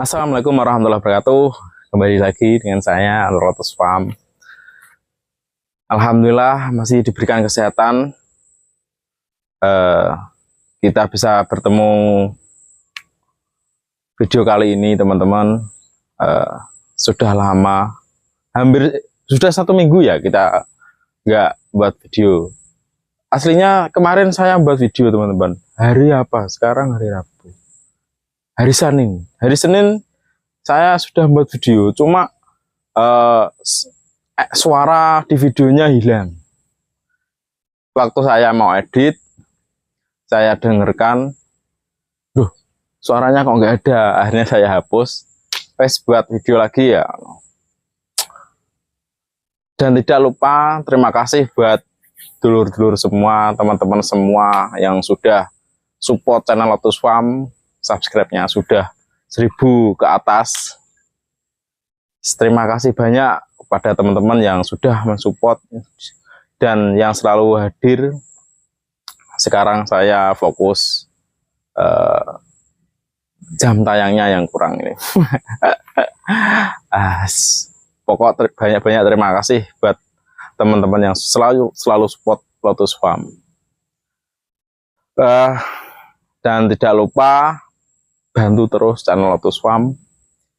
Assalamualaikum warahmatullahi wabarakatuh. Kembali lagi dengan saya Lotus Farm. Alhamdulillah masih diberikan kesehatan. Kita bisa bertemu video kali ini teman-teman. Sudah lama, hampir sudah 1 minggu ya kita nggak buat video. Aslinya kemarin saya buat video teman-teman. Hari apa? Sekarang hari Rabu. Hari Senin saya sudah buat video, cuma suara di videonya hilang. Waktu saya mau edit, saya dengarkan, duh, suaranya kok nggak ada. Akhirnya saya hapus, buat video lagi ya. Dan tidak lupa terima kasih buat dulur-dulur semua, teman-teman semua yang sudah support channel Lotus Farm. Subscribe-nya sudah 1000 ke atas. Terima kasih banyak kepada teman-teman yang sudah mensupport dan yang selalu hadir. Sekarang saya fokus jam tayangnya yang kurang ini. Pokok banyak-banyak terima kasih buat teman-teman yang selalu support Lotus Farm. Dan tidak lupa bantu terus channel Lotus Farm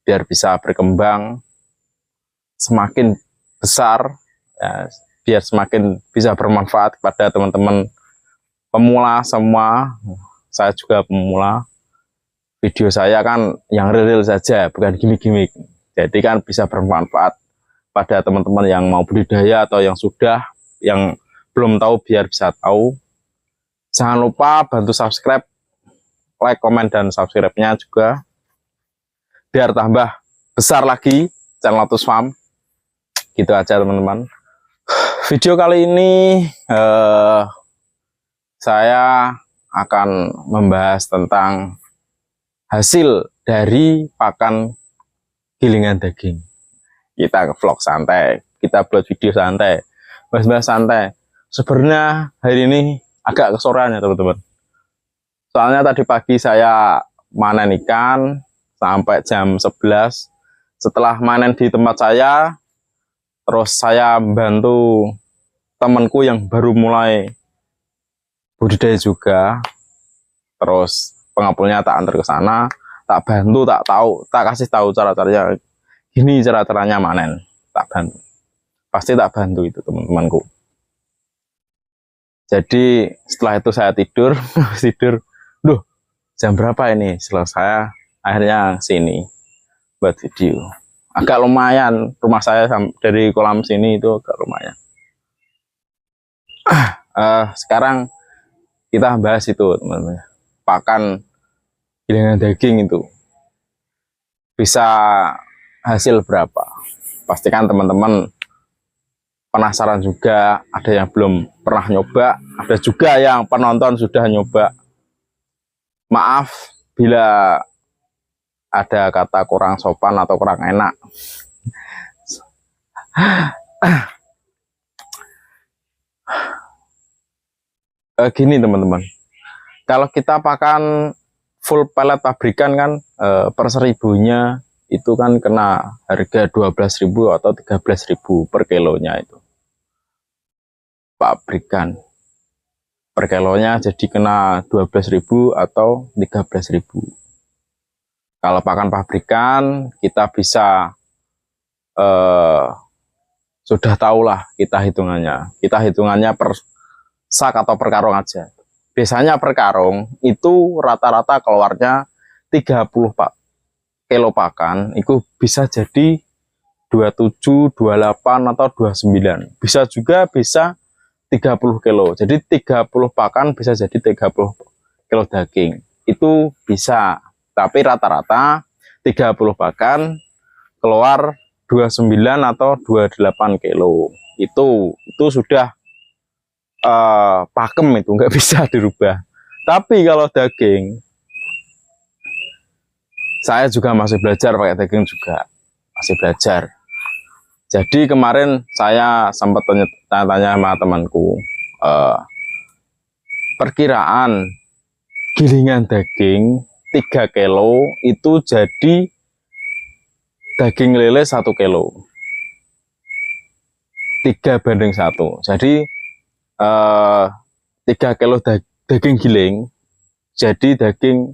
biar bisa berkembang semakin besar, ya, biar semakin bisa bermanfaat kepada teman-teman pemula semua. Saya juga pemula, video saya kan yang real saja, bukan gimmick-gimmick, jadi kan bisa bermanfaat pada teman-teman yang mau budidaya atau yang sudah, yang belum tahu biar bisa tahu. Jangan lupa bantu subscribe, like, komen, dan subscribe-nya juga biar tambah besar lagi channel Lotus Farm. Gitu aja teman-teman. Video kali ini saya akan membahas tentang hasil dari pakan gilingan daging. Kita ke vlog santai, kita buat video santai, bahas-bahas santai. Sebenarnya hari ini agak kesorean ya teman-teman. Soalnya tadi pagi saya manen ikan sampai jam 11. Setelah manen di tempat saya, terus saya membantu temanku yang baru mulai budidaya juga. Terus pengepulnya tak antar ke sana, tak bantu, tak kasih tahu cara-caranya. Gini cara-caranya manen, tak bantu. Pasti tak bantu itu teman-temanku. Jadi setelah itu saya tidur, Duh, jam berapa ini? Selesai, akhirnya sini buat video. Agak lumayan, rumah saya dari kolam sini itu agak lumayan. Sekarang kita bahas itu teman-teman. Pakan gilingan daging itu bisa hasil berapa? Pastikan teman-teman penasaran juga, ada yang belum pernah nyoba, ada juga yang penonton sudah nyoba. Maaf bila ada kata kurang sopan atau kurang enak. Gini teman-teman, kalau kita pakan full pellet pabrikan kan per 1000-nya itu kan kena harga 12.000 atau 13.000 per kilonya itu. Pabrikan per kilonya jadi kena 12.000 atau 13.000. Kalau pakan pabrikan kita bisa sudah tahulah kita hitungannya per sak atau per karung aja. Biasanya per karung itu rata-rata keluarnya 30 kilo pakan, itu bisa jadi 27, 28 atau 29. Bisa juga 30 kilo, jadi 30 pakan bisa jadi 30 kilo daging, itu bisa. Tapi rata-rata 30 pakan keluar 29 atau 28 kilo, itu sudah pakem, itu nggak bisa dirubah. Tapi kalau daging, saya juga masih belajar pakai daging juga, masih belajar. Jadi kemarin saya sempat tanya-tanya sama temanku, perkiraan gilingan daging 3 kilo itu jadi daging lele 1 kilo 3:1. Jadi 3 kilo daging giling jadi daging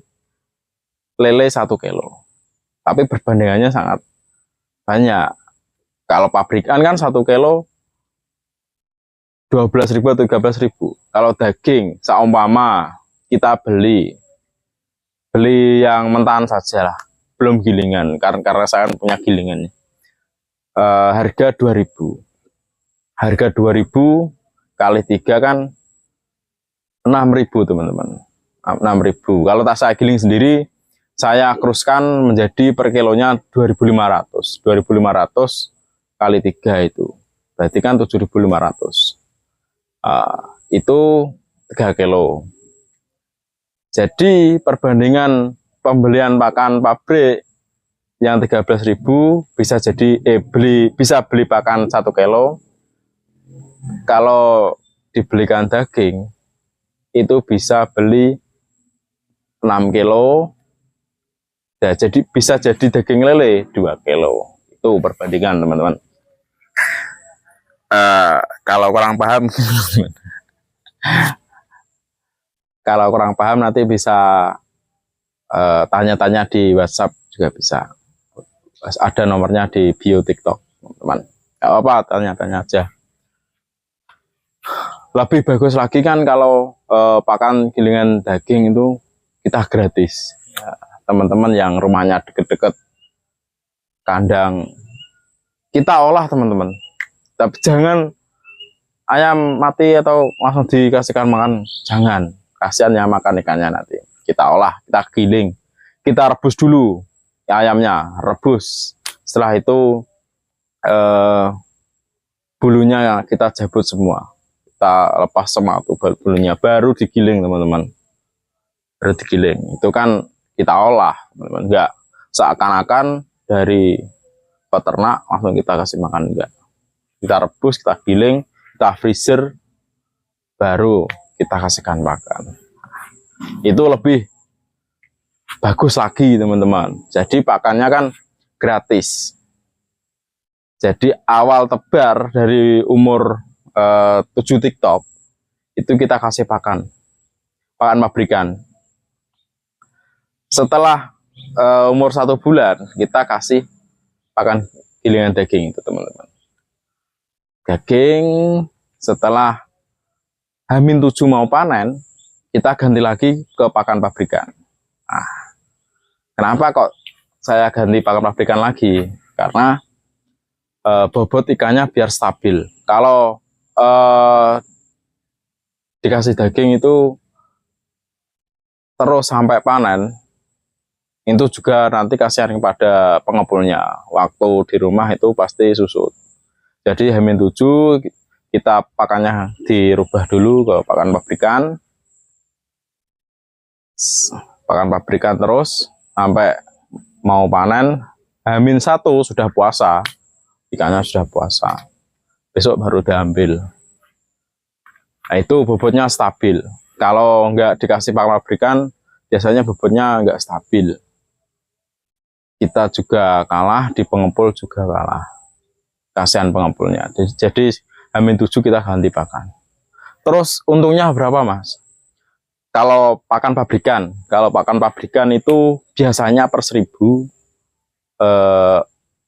lele 1 kilo. Tapi perbandingannya sangat banyak. Kalau pabrikan kan 1 kilo 12.000 atau 13.000. Kalau daging seumpama kita beli yang mentahan saja lah, belum gilingan, karena saya punya gilingannya. Harga 2.000. Harga 2.000 kali 3 kan 6.000 teman-teman. 6.000. Kalau tak saya giling sendiri, saya kruskan menjadi per kilonya 2.500. 2.500 kali 3 itu. Berarti kan 7.500. Itu 3 kilo. Jadi perbandingan pembelian pakan pabrik yang 13.000 bisa jadi bisa beli pakan 1 kilo. Kalau dibelikan daging itu bisa beli 6 kilo. Ya, jadi bisa jadi daging lele 2 kilo. Itu perbandingan teman-teman. Kalau kurang paham kalau kurang paham nanti bisa tanya-tanya di WhatsApp juga bisa. Ada nomornya di bio TikTok teman-teman. Gak apa-apa, tanya-tanya aja. Lebih bagus lagi kan kalau pakan gilingan daging itu kita gratis. Teman-teman yang rumahnya deket-deket kandang, kita olah teman-teman. Tapi jangan ayam mati atau langsung dikasihkan makan, jangan. Kasihan ya makan ikannya nanti. Kita olah, kita giling, kita rebus dulu ayamnya, rebus. Setelah itu bulunya kita cabut semua, kita lepas semua tuh bulunya, baru digiling teman-teman. Baru digiling. Itu kan kita olah, teman-teman. Enggak seakan-akan dari peternak langsung kita kasih makan, enggak. Kita rebus, kita giling, kita freezer, baru kita kasihkan makan. Itu lebih bagus lagi teman-teman. Jadi pakannya kan gratis. Jadi awal tebar dari umur 7 TikTok itu kita kasih pakan pabrikan. Setelah umur 1 bulan kita kasih pakan gilingan daging itu teman-teman. Daging setelah H-7 mau panen, kita ganti lagi ke pakan pabrikan. Nah, kenapa kok saya ganti pakan pabrikan lagi? Karena bobot ikannya biar stabil. Kalau dikasih daging itu terus sampai panen, itu juga nanti kasihan kepada pengepulnya. Waktu di rumah itu pasti susut. Jadi H-7 kita pakannya dirubah dulu ke pakan pabrikan. Pakan pabrikan terus sampai mau panen. H-1 sudah puasa, ikannya sudah puasa. Besok baru diambil. Nah, itu bobotnya stabil. Kalau nggak dikasih pakan pabrikan, biasanya bobotnya nggak stabil. Kita juga kalah, di pengepul juga kalah. Kasihan pengepulnya. Jadi H-7 kita ganti pakan. Terus untungnya berapa mas? Kalau pakan pabrikan itu biasanya per 1.000.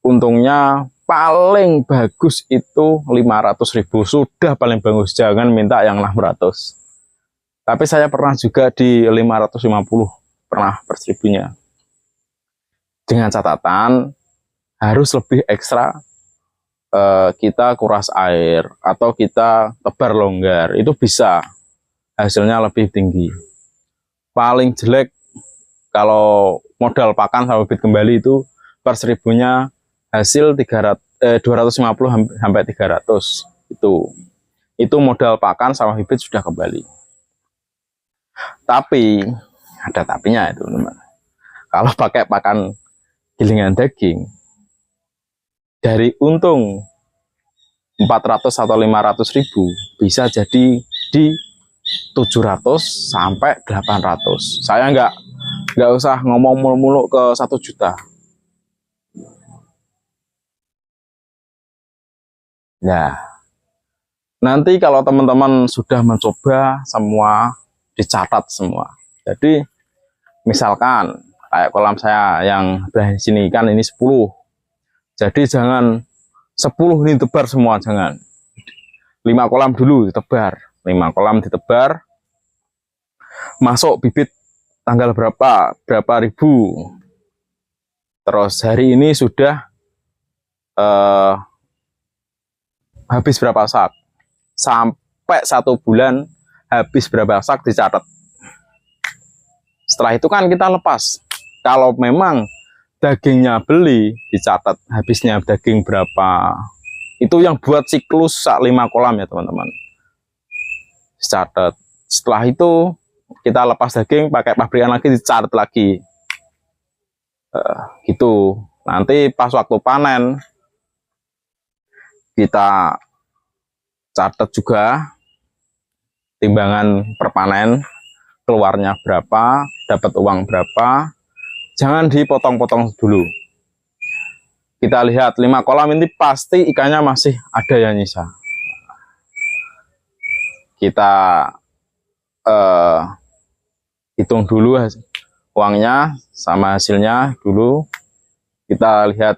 Untungnya paling bagus itu 500.000. Sudah paling bagus, jangan minta yang 600. Tapi saya pernah juga di 550, pernah per 1.000-nya. Dengan catatan harus lebih ekstra, kita kuras air atau kita tebar longgar, itu bisa hasilnya lebih tinggi. Paling jelek kalau modal pakan sama bibit kembali itu per 1.000-nya hasil 250 sampai 300. Itu modal pakan sama bibit sudah kembali. Tapi ada tapinya itu teman. Kalau pakai pakan gilingan daging, dari untung 400 atau 500.000 bisa jadi di 700 sampai 800. Saya nggak usah ngomong mulu-mulu ke 1 juta. Nah, nanti kalau teman-teman sudah mencoba semua, dicatat semua. Jadi misalkan kayak kolam saya yang di sini kan ini 10. Jadi jangan 10 ini tebar semua, jangan. 5 kolam dulu ditebar. 5 kolam ditebar. Masuk bibit tanggal berapa ribu. Terus hari ini sudah habis berapa sak. Sampai 1 bulan habis berapa sak dicatat. Setelah itu kan kita lepas. Kalau memang dagingnya beli, dicatat habisnya daging berapa. Itu yang buat siklus 5 kolam ya teman-teman. Dicatat. Setelah itu kita lepas daging, pakai pabrikan lagi, dicatat lagi. Gitu. Nanti pas waktu panen, kita catat juga timbangan per panen, keluarnya berapa, dapat uang berapa. Jangan dipotong-potong dulu. Kita lihat 5 kolam ini pasti ikannya masih ada yang nyisa. Kita hitung dulu uangnya sama hasilnya dulu. Kita lihat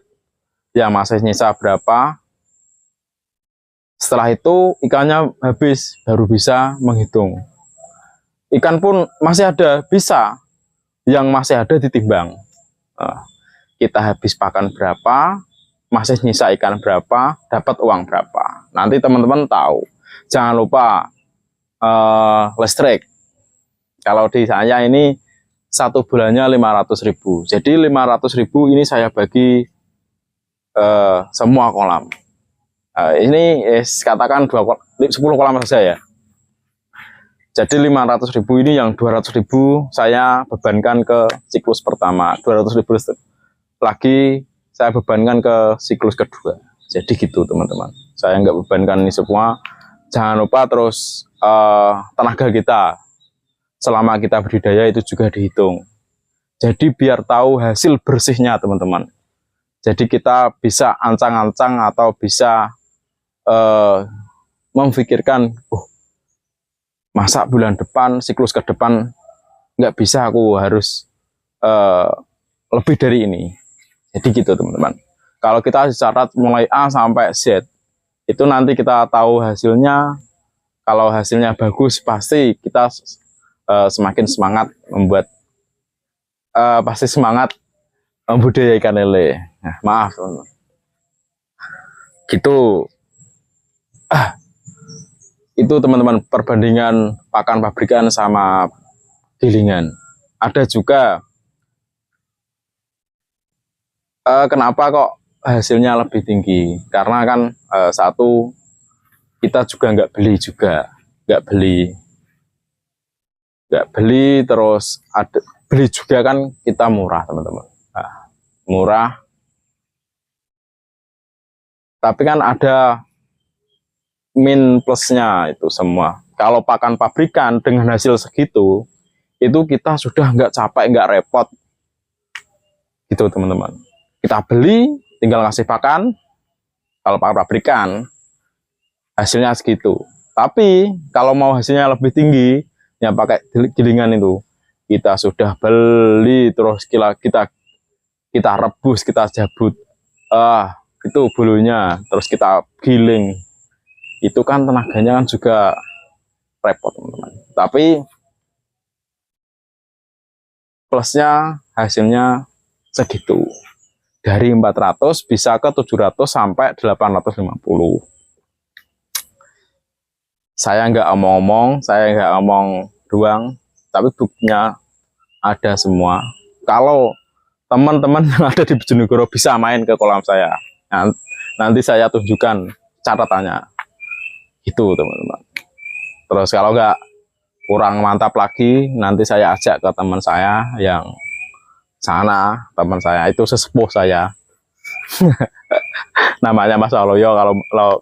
yang masih nyisa berapa. Setelah itu ikannya habis, baru bisa menghitung. Ikan pun masih ada, bisa. Yang masih ada ditimbang. Kita habis pakan berapa, masih nyisa ikan berapa, dapat uang berapa. Nanti teman-teman tahu. Jangan lupa listrik. Kalau di saya ini 1 bulannya 500.000. Jadi 500.000 ini saya bagi semua kolam. Ini katakan 10 kolam saja ya. Jadi 500.000 ini yang 200.000 saya bebankan ke siklus pertama. 200.000 lagi saya bebankan ke siklus kedua. Jadi gitu teman-teman. Saya nggak bebankan ini semua. Jangan lupa terus tenaga kita selama kita budidaya itu juga dihitung. Jadi biar tahu hasil bersihnya teman-teman. Jadi kita bisa ancang-ancang atau bisa memikirkan, masa bulan depan, siklus ke depan nggak bisa, aku harus lebih dari ini. Jadi gitu teman-teman. Kalau kita dicatat mulai A sampai Z, itu nanti kita tahu hasilnya. Kalau hasilnya bagus, pasti kita semakin semangat membuat, pasti semangat membudidaya ikan lele. Nah, maaf teman-teman. Gitu. Itu teman-teman perbandingan pakan pabrikan sama gilingan. Ada juga kenapa kok hasilnya lebih tinggi, karena kan satu, kita juga nggak beli terus ada beli juga kan, kita murah teman-teman. Murah, tapi kan ada min plusnya itu semua. Kalau pakan pabrikan dengan hasil segitu, itu kita sudah nggak capek, nggak repot. Gitu teman-teman. Kita beli, tinggal ngasih pakan. Kalau pakan pabrikan, hasilnya segitu. Tapi kalau mau hasilnya lebih tinggi, yang pakai gilingan itu, kita sudah beli, terus kita rebus, kita jabut. Itu bulunya, terus kita giling. Itu kan tenaganya kan juga repot teman-teman. Tapi plusnya hasilnya segitu. Dari 400 bisa ke 700 sampai 850. Saya nggak omong-omong, saya nggak omong doang, tapi buktinya ada semua. Kalau teman-teman yang ada di Bojonegoro bisa main ke kolam saya, nanti saya tunjukkan catatannya. Itu teman-teman. Terus kalau nggak kurang mantap lagi, nanti saya ajak ke teman saya yang sana. Teman saya itu sesepuh saya. Namanya Mas Aloyo,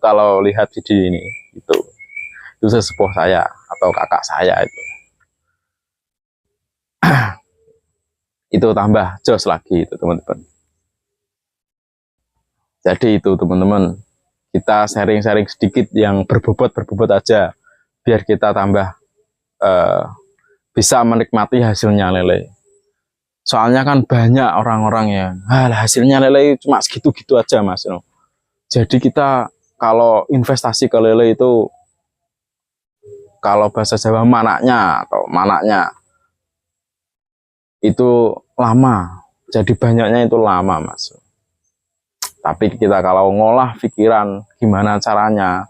kalau lihat video ini. Itu sesepuh saya atau kakak saya itu. Itu tambah jos lagi itu teman-teman. Jadi itu teman-teman, kita sharing-sharing sedikit yang berbobot aja, biar kita tambah bisa menikmati hasilnya lele. Soalnya kan banyak orang-orang yang hasilnya lele cuma segitu-gitu aja mas. Jadi kita kalau investasi ke lele itu, kalau bahasa Jawa manaknya itu lama, jadi banyaknya itu lama mas. Tapi kita kalau ngolah pikiran gimana caranya,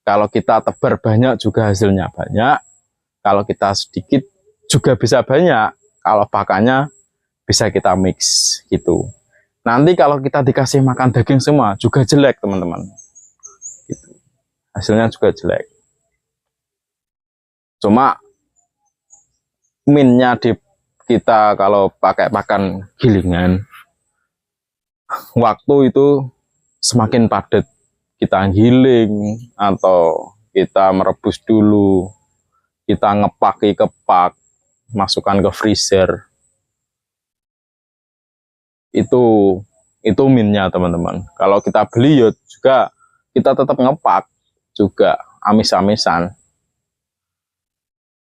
kalau kita tebar banyak juga hasilnya banyak, kalau kita sedikit juga bisa banyak, kalau pakannya bisa kita mix gitu. Nanti kalau kita dikasih makan daging semua juga jelek teman-teman, gitu. Hasilnya juga jelek. Cuma minnya di kita kalau pakai pakan gilingan, waktu itu semakin padat kita giling atau kita merebus dulu, kita ngepaki kepak, masukkan ke freezer, itu minnya teman-teman. Kalau kita beli ya juga kita tetap ngepak juga amis-amisan.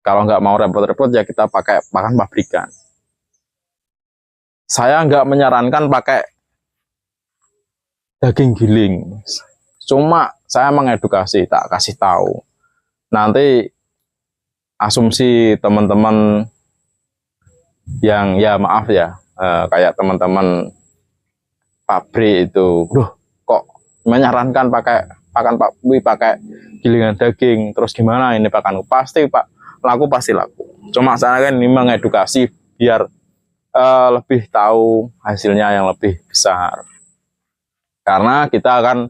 Kalau nggak mau repot-repot ya kita pakai pakan pabrikan. Saya nggak menyarankan pakai daging giling, cuma saya mengedukasi, tak kasih tahu. Nanti asumsi teman-teman yang ya maaf ya, kayak teman-teman pabrik itu, kok menyarankan pakai gilingan daging, terus gimana ini pakan? Pasti pak laku, pasti laku. Cuma saya kan ini mengedukasi biar lebih tahu hasilnya yang lebih besar. Karena kita akan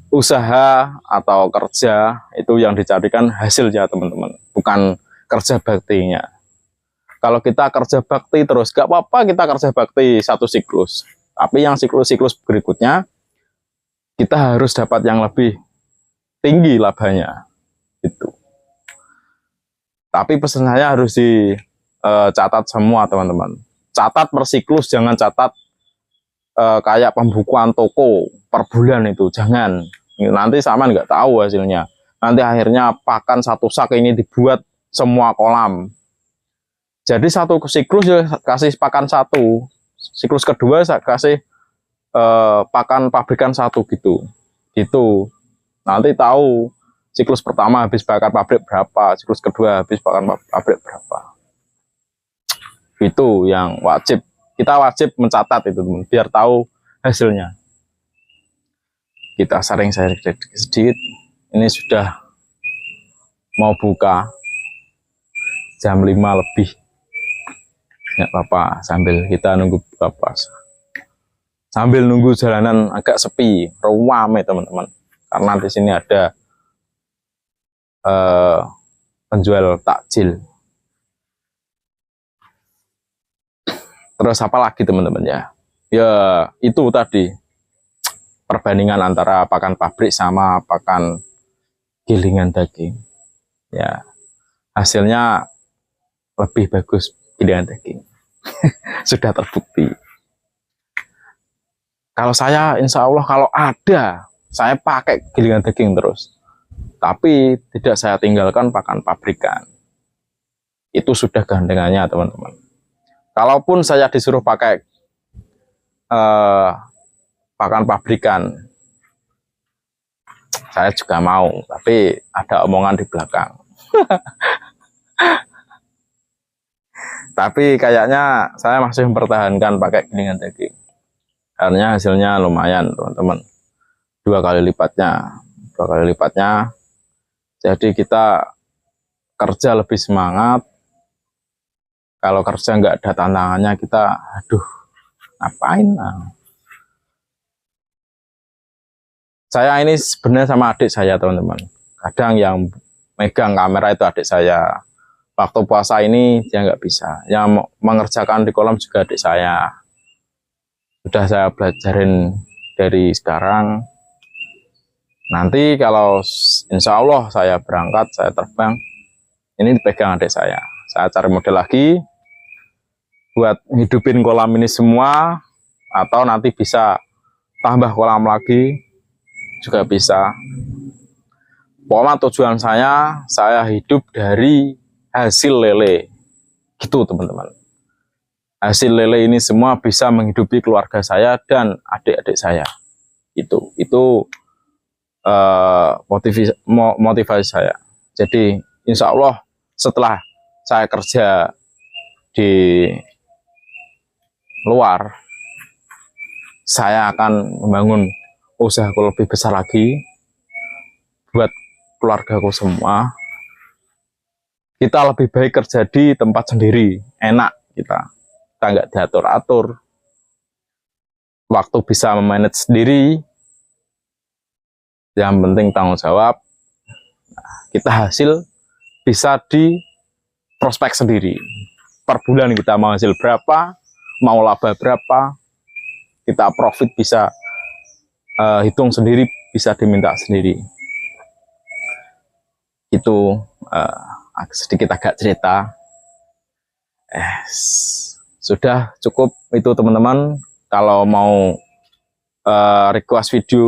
usaha atau kerja itu yang dicarikan hasilnya teman-teman, bukan kerja baktinya. Kalau kita kerja bakti terus, gak apa-apa kita kerja bakti satu siklus. Tapi yang siklus-siklus berikutnya, kita harus dapat yang lebih tinggi labanya. Itu. Tapi pesan saya harus dicatat semua teman-teman. Catat per siklus, jangan catat kayak pembukuan toko per bulan itu, jangan. Nanti sama nggak tahu hasilnya. Nanti akhirnya pakan satu sak ini dibuat semua kolam. Jadi satu siklus ya kasih pakan satu, siklus kedua saya kasih pakan pabrikan satu gitu. Nanti tahu siklus pertama habis pakan pabrik berapa, siklus kedua habis pakan pabrik berapa. Itu yang wajib. Kita wajib mencatat itu teman, biar tahu hasilnya. Kita sharing sedikit. Ini sudah mau buka jam 5 lebih. Nggak apa-apa, sambil kita nunggu buka puasa. Sambil nunggu jalanan agak sepi, ramai teman-teman. Karena di sini ada penjual takjil. Terus apa lagi teman-teman ya? Ya itu tadi perbandingan antara pakan pabrik sama pakan gilingan daging. Ya hasilnya lebih bagus gilingan daging. Sudah terbukti. Kalau saya insya Allah kalau ada, saya pakai gilingan daging terus. Tapi tidak saya tinggalkan pakan pabrikan. Itu sudah gandengannya teman-teman. Kalaupun saya disuruh pakai pakan pabrikan, saya juga mau, tapi ada omongan di belakang. Tapi kayaknya saya masih mempertahankan pakai gilingan daging. Karena hasilnya lumayan teman-teman. 2 kali lipatnya. Jadi kita kerja lebih semangat. Kalau kerja nggak ada tantangannya, kita aduh ngapain lah. Saya ini sebenarnya sama adik saya teman-teman. Kadang yang megang kamera itu adik saya. Waktu puasa ini dia nggak bisa. Yang mengerjakan di kolam juga adik saya. Sudah saya belajarin dari sekarang. Nanti kalau insya Allah saya berangkat, saya terbang, ini dipegang adik saya. Saya cari model lagi buat hidupin kolam ini semua, atau nanti bisa tambah kolam lagi, juga bisa. Pokoknya tujuan saya hidup dari hasil lele, gitu teman-teman. Hasil lele ini semua bisa menghidupi keluarga saya dan adik-adik saya. Itu motivasi saya. Jadi insya Allah setelah saya kerja di luar, saya akan membangun usahaku lebih besar lagi buat keluargaku semua. Kita lebih baik kerja di tempat sendiri, enak kita nggak diatur-atur, waktu bisa memanage sendiri, yang penting tanggung jawab. Kita hasil bisa di prospek sendiri, per bulan kita mau hasil berapa, mau laba berapa, kita profit bisa hitung sendiri, bisa diminta sendiri. Itu sedikit agak cerita. Sudah cukup itu teman-teman. Kalau mau request video,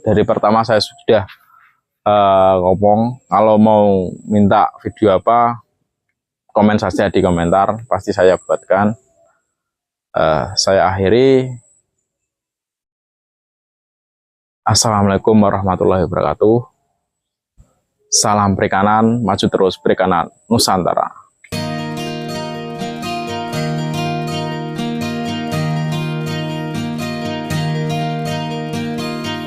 dari pertama saya sudah ngomong, kalau mau minta video apa, komen saja di komentar, pasti saya buatkan. Saya akhiri. Assalamualaikum warahmatullahi wabarakatuh. Salam perikanan, maju terus perikanan Nusantara.